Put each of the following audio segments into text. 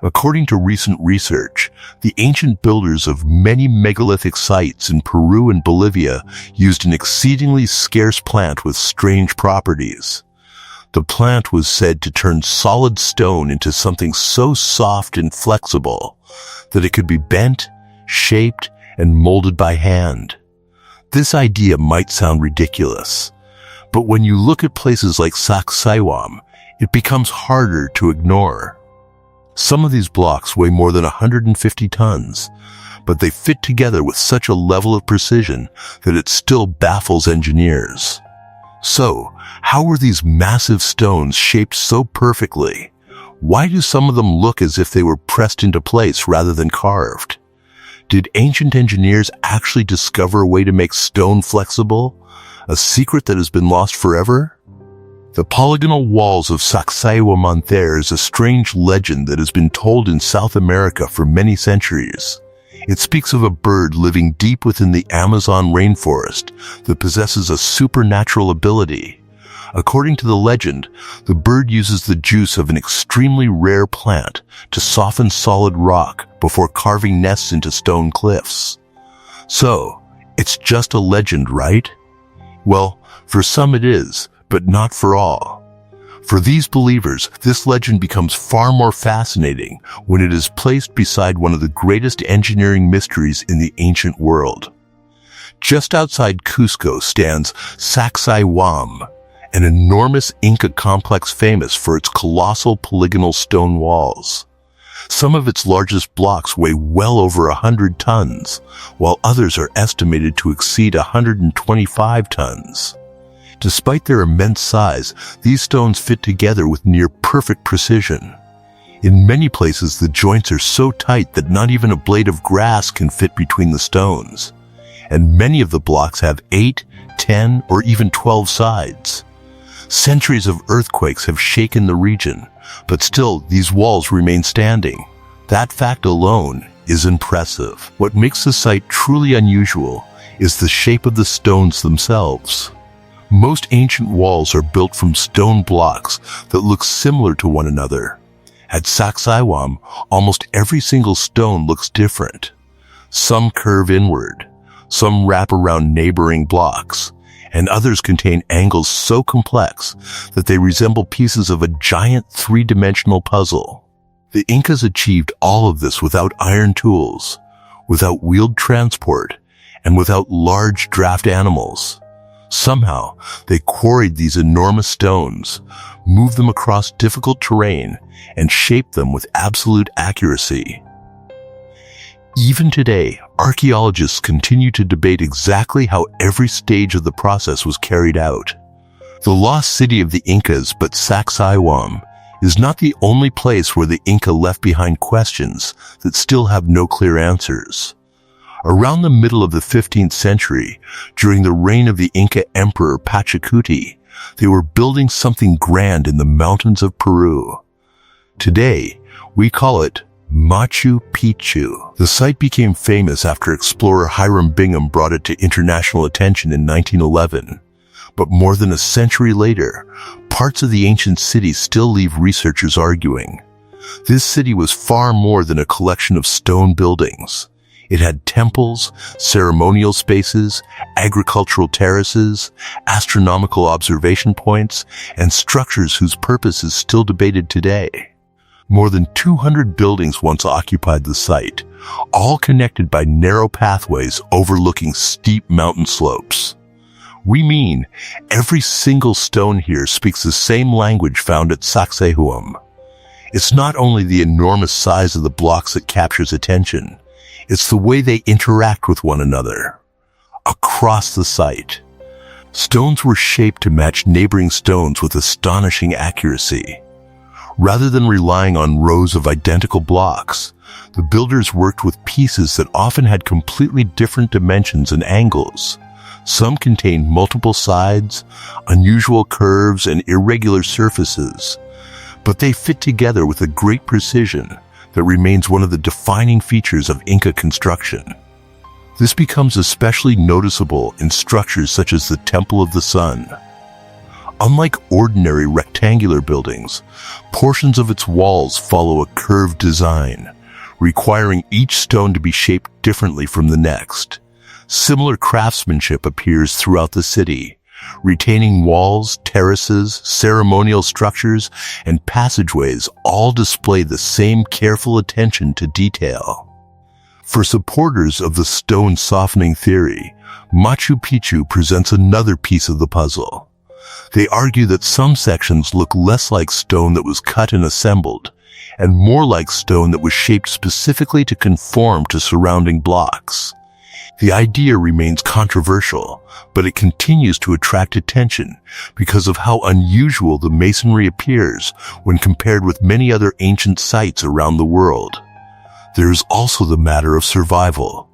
According to recent research, the ancient builders of many megalithic sites in Peru and Bolivia used an exceedingly scarce plant with strange properties. The plant was said to turn solid stone into something so soft and flexible that it could be bent, shaped, and molded by hand. This idea might sound ridiculous, but when you look at places like Sacsayhuamán, it becomes harder to ignore. Some of these blocks weigh more than 150 tons, but they fit together with such a level of precision that it still baffles engineers. So, how were these massive stones shaped so perfectly? Why do some of them look as if they were pressed into place rather than carved? Did ancient engineers actually discover a way to make stone flexible? A secret that has been lost forever? The polygonal walls of Sacsayhuaman there is a strange legend that has been told in South America for many centuries. It speaks of a bird living deep within the Amazon rainforest that possesses a supernatural ability. According to the legend, the bird uses the juice of an extremely rare plant to soften solid rock before carving nests into stone cliffs. So, it's just a legend, right? Well, for some it is, but not for all. For these believers, this legend becomes far more fascinating when it is placed beside one of the greatest engineering mysteries in the ancient world. Just outside Cusco stands Sacsayhuamán, an enormous Inca complex famous for its colossal polygonal stone walls. Some of its largest blocks weigh well over 100 tons, while others are estimated to exceed 125 tons. Despite their immense size, these stones fit together with near-perfect precision. In many places, the joints are so tight that not even a blade of grass can fit between the stones. And many of the blocks have 8, 10, or even 12 sides. Centuries of earthquakes have shaken the region, but still these walls remain standing. That fact alone is impressive. What makes the site truly unusual is the shape of the stones themselves. Most ancient walls are built from stone blocks that look similar to one another. At Sacsayhuamán, almost every single stone looks different. Some curve inward, some wrap around neighboring blocks, and others contain angles so complex that they resemble pieces of a giant three-dimensional puzzle. The Incas achieved all of this without iron tools, without wheeled transport, and without large draft animals. Somehow, they quarried these enormous stones, moved them across difficult terrain, and shaped them with absolute accuracy. Even today, archaeologists continue to debate exactly how every stage of the process was carried out. The lost city of the Incas, but Sacsayhuamán, is not the only place where the Inca left behind questions that still have no clear answers. Around the middle of the 15th century, during the reign of the Inca Emperor Pachacuti, they were building something grand in the mountains of Peru. Today, we call it Machu Picchu. The site became famous after explorer Hiram Bingham brought it to international attention in 1911. But more than a century later, parts of the ancient city still leave researchers arguing. This city was far more than a collection of stone buildings. It had temples, ceremonial spaces, agricultural terraces, astronomical observation points, and structures whose purpose is still debated today. More than 200 buildings once occupied the site, all connected by narrow pathways overlooking steep mountain slopes. We mean, every single stone here speaks the same language found at Sacsayhuamán. It's not only the enormous size of the blocks that captures attention, it's the way they interact with one another. Across the site, stones were shaped to match neighboring stones with astonishing accuracy. Rather than relying on rows of identical blocks, the builders worked with pieces that often had completely different dimensions and angles. Some contained multiple sides, unusual curves, and irregular surfaces, but they fit together with a great precision that remains one of the defining features of Inca construction. This becomes especially noticeable in structures such as the Temple of the Sun. Unlike ordinary rectangular buildings, portions of its walls follow a curved design, requiring each stone to be shaped differently from the next. Similar craftsmanship appears throughout the city, retaining walls, terraces, ceremonial structures, and passageways all display the same careful attention to detail. For supporters of the stone softening theory, Machu Picchu presents another piece of the puzzle. They argue that some sections look less like stone that was cut and assembled, and more like stone that was shaped specifically to conform to surrounding blocks. The idea remains controversial, but it continues to attract attention because of how unusual the masonry appears when compared with many other ancient sites around the world. There is also the matter of survival.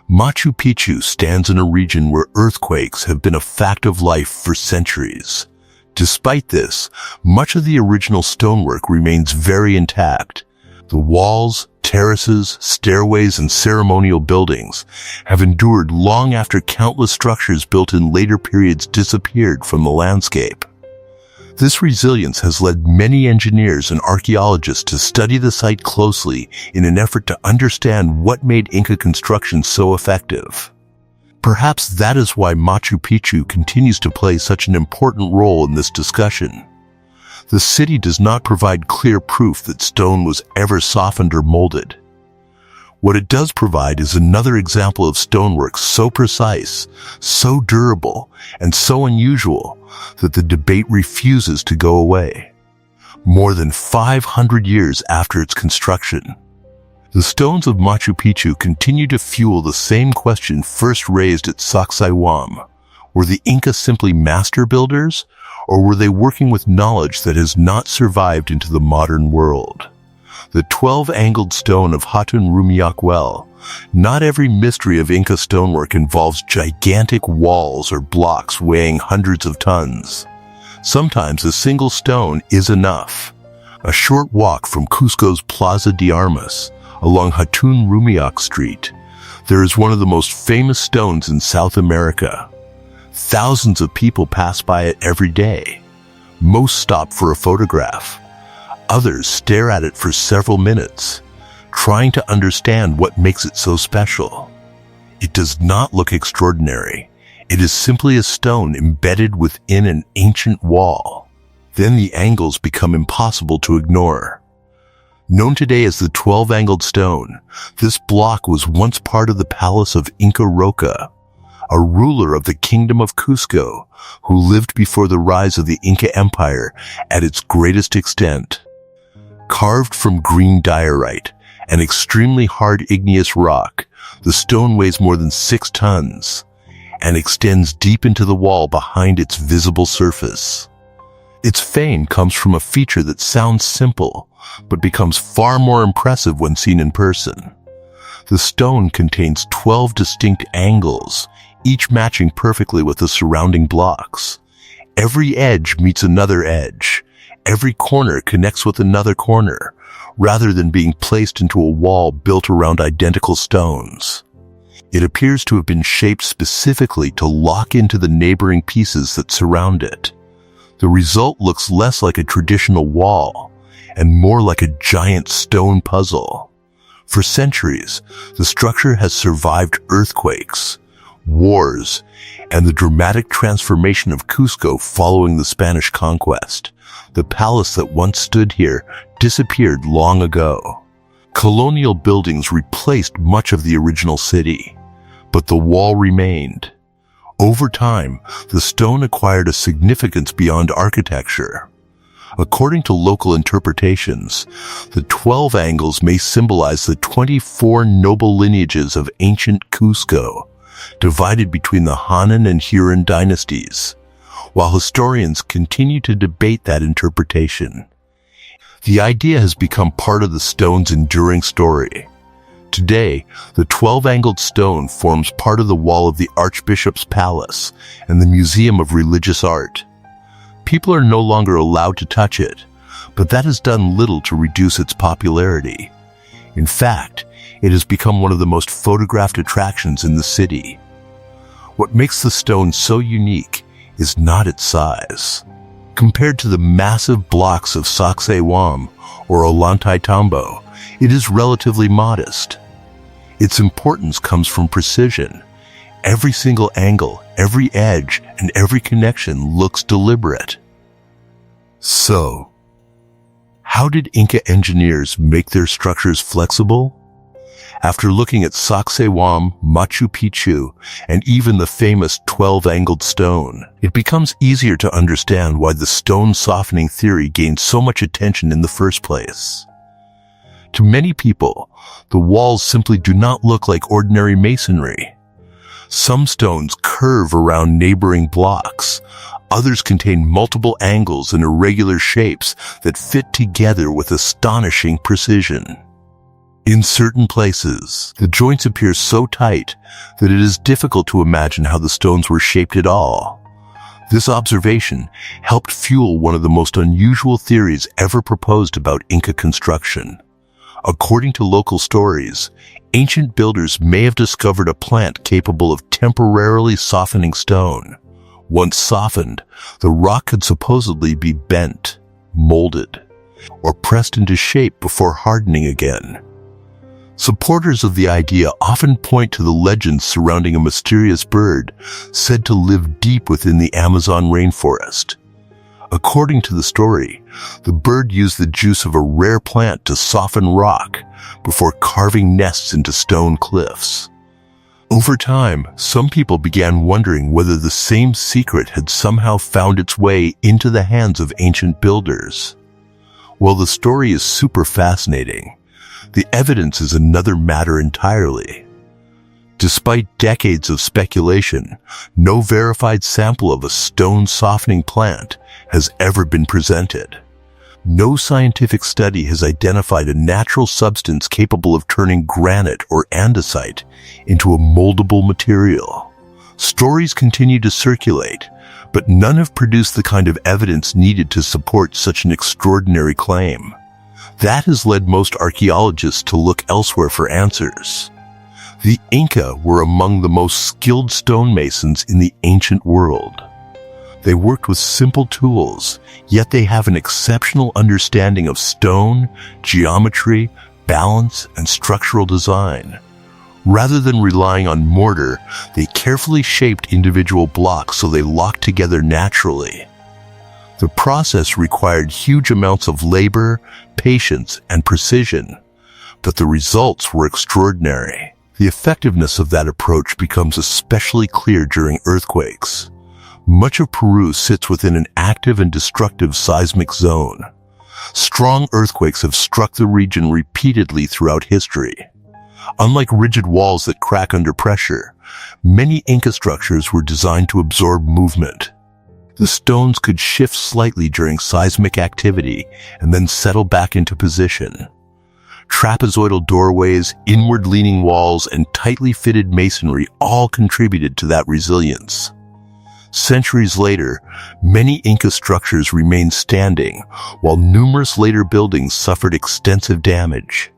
Machu Picchu stands in a region where earthquakes have been a fact of life for centuries. Despite this, much of the original stonework remains very intact. The walls, terraces, stairways, and ceremonial buildings have endured long after countless structures built in later periods disappeared from the landscape. This resilience has led many engineers and archaeologists to study the site closely in an effort to understand what made Inca construction so effective. Perhaps that is why Machu Picchu continues to play such an important role in this discussion. The city does not provide clear proof that stone was ever softened or molded. What it does provide is another example of stonework so precise, so durable, and so unusual that the debate refuses to go away. More than 500 years after its construction, the stones of Machu Picchu continue to fuel the same question first raised at Sacsayhuamán. Were the Inca simply master builders, or were they working with knowledge that has not survived into the modern world? The 12-Angled Stone of Sacsayhuaman. Not every mystery of Inca stonework involves gigantic walls or blocks weighing hundreds of tons. Sometimes a single stone is enough. A short walk from Cusco's Plaza de Armas, along Sacsayhuaman Street, there is one of the most famous stones in South America. Thousands of people pass by it every day. Most stop for a photograph. Others stare at it for several minutes, trying to understand what makes it so special. It does not look extraordinary. It is simply a stone embedded within an ancient wall. Then the angles become impossible to ignore. Known today as the 12-Angled Stone, this block was once part of the palace of Inca Roca, a ruler of the kingdom of Cusco, who lived before the rise of the Inca Empire at its greatest extent. Carved from green diorite, an extremely hard igneous rock, the stone weighs more than 6 tons and extends deep into the wall behind its visible surface. Its fame comes from a feature that sounds simple, but becomes far more impressive when seen in person. The stone contains 12 distinct angles, each matching perfectly with the surrounding blocks. Every edge meets another edge. Every corner connects with another corner, rather than being placed into a wall built around identical stones. It appears to have been shaped specifically to lock into the neighboring pieces that surround it. The result looks less like a traditional wall and more like a giant stone puzzle. For centuries, the structure has survived earthquakes, wars, and the dramatic transformation of Cusco following the Spanish conquest. The palace that once stood here disappeared long ago. Colonial buildings replaced much of the original city, but the wall remained. Over time, the stone acquired a significance beyond architecture. According to local interpretations, the 12 angles may symbolize the 24 noble lineages of ancient Cusco, divided between the Han and Huron dynasties, while historians continue to debate that interpretation. The idea has become part of the stone's enduring story. Today, the 12-Angled Stone forms part of the wall of the Archbishop's Palace and the Museum of Religious Art. People are no longer allowed to touch it, but that has done little to reduce its popularity. In fact, it has become one of the most photographed attractions in the city. What makes the stone so unique is not its size. Compared to the massive blocks of Sacsayhuamán or Ollantaytambo, it is relatively modest. Its importance comes from precision. Every single angle, every edge, and every connection looks deliberate. So, how did Inca engineers make their structures flexible? After looking at Sacsayhuamán, Machu Picchu, and even the famous 12-angled stone, it becomes easier to understand why the stone softening theory gained so much attention in the first place. To many people, the walls simply do not look like ordinary masonry. Some stones curve around neighboring blocks. Others contain multiple angles and irregular shapes that fit together with astonishing precision. In certain places, the joints appear so tight that it is difficult to imagine how the stones were shaped at all. This observation helped fuel one of the most unusual theories ever proposed about Inca construction. According to local stories, ancient builders may have discovered a plant capable of temporarily softening stone. Once softened, the rock could supposedly be bent, molded, or pressed into shape before hardening again. Supporters of the idea often point to the legends surrounding a mysterious bird said to live deep within the Amazon rainforest. According to the story, the bird used the juice of a rare plant to soften rock before carving nests into stone cliffs. Over time, some people began wondering whether the same secret had somehow found its way into the hands of ancient builders. While the story is super fascinating, the evidence is another matter entirely. Despite decades of speculation, no verified sample of a stone softening plant has ever been presented. No scientific study has identified a natural substance capable of turning granite or andesite into a moldable material. Stories continue to circulate, but none have produced the kind of evidence needed to support such an extraordinary claim. That has led most archaeologists to look elsewhere for answers. The Inca were among the most skilled stonemasons in the ancient world. They worked with simple tools, yet they have an exceptional understanding of stone, geometry, balance, and structural design. Rather than relying on mortar, they carefully shaped individual blocks so they locked together naturally. The process required huge amounts of labor, patience, and precision, but the results were extraordinary. The effectiveness of that approach becomes especially clear during earthquakes. Much of Peru sits within an active and destructive seismic zone. Strong earthquakes have struck the region repeatedly throughout history. Unlike rigid walls that crack under pressure, many Inca structures were designed to absorb movement. The stones could shift slightly during seismic activity and then settle back into position. Trapezoidal doorways, inward-leaning walls, and tightly fitted masonry all contributed to that resilience. Centuries later, many Inca structures remained standing, while numerous later buildings suffered extensive damage.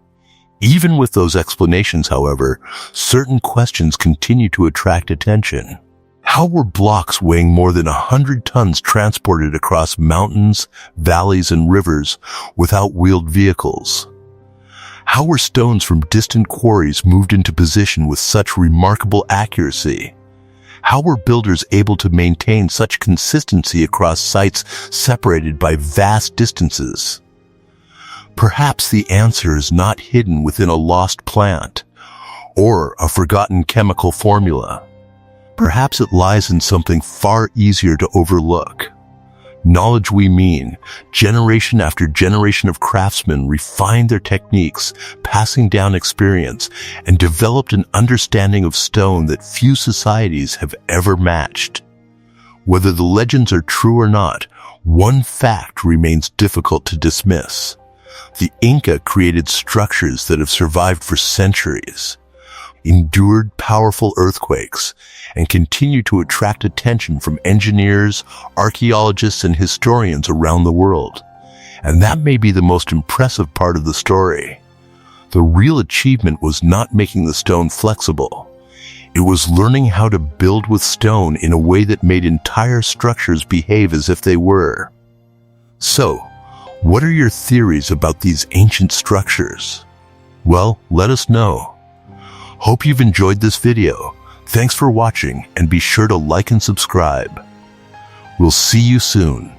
Even with those explanations, however, certain questions continue to attract attention. How were blocks weighing more than 100 tons transported across mountains, valleys, and rivers without wheeled vehicles? How were stones from distant quarries moved into position with such remarkable accuracy? How were builders able to maintain such consistency across sites separated by vast distances? Perhaps the answer is not hidden within a lost plant or a forgotten chemical formula. Perhaps it lies in something far easier to overlook. Knowledge, we mean, generation after generation of craftsmen refined their techniques, passing down experience, and developed an understanding of stone that few societies have ever matched. Whether the legends are true or not, one fact remains difficult to dismiss. The Inca created structures that have survived for centuries, endured powerful earthquakes, and continue to attract attention from engineers, archaeologists, and historians around the world. And that may be the most impressive part of the story. The real achievement was not making the stone flexible. It was learning how to build with stone in a way that made entire structures behave as if they were. So, what are your theories about these ancient structures? Well, let us know. Hope you've enjoyed this video. Thanks for watching, and be sure to like and subscribe. We'll see you soon.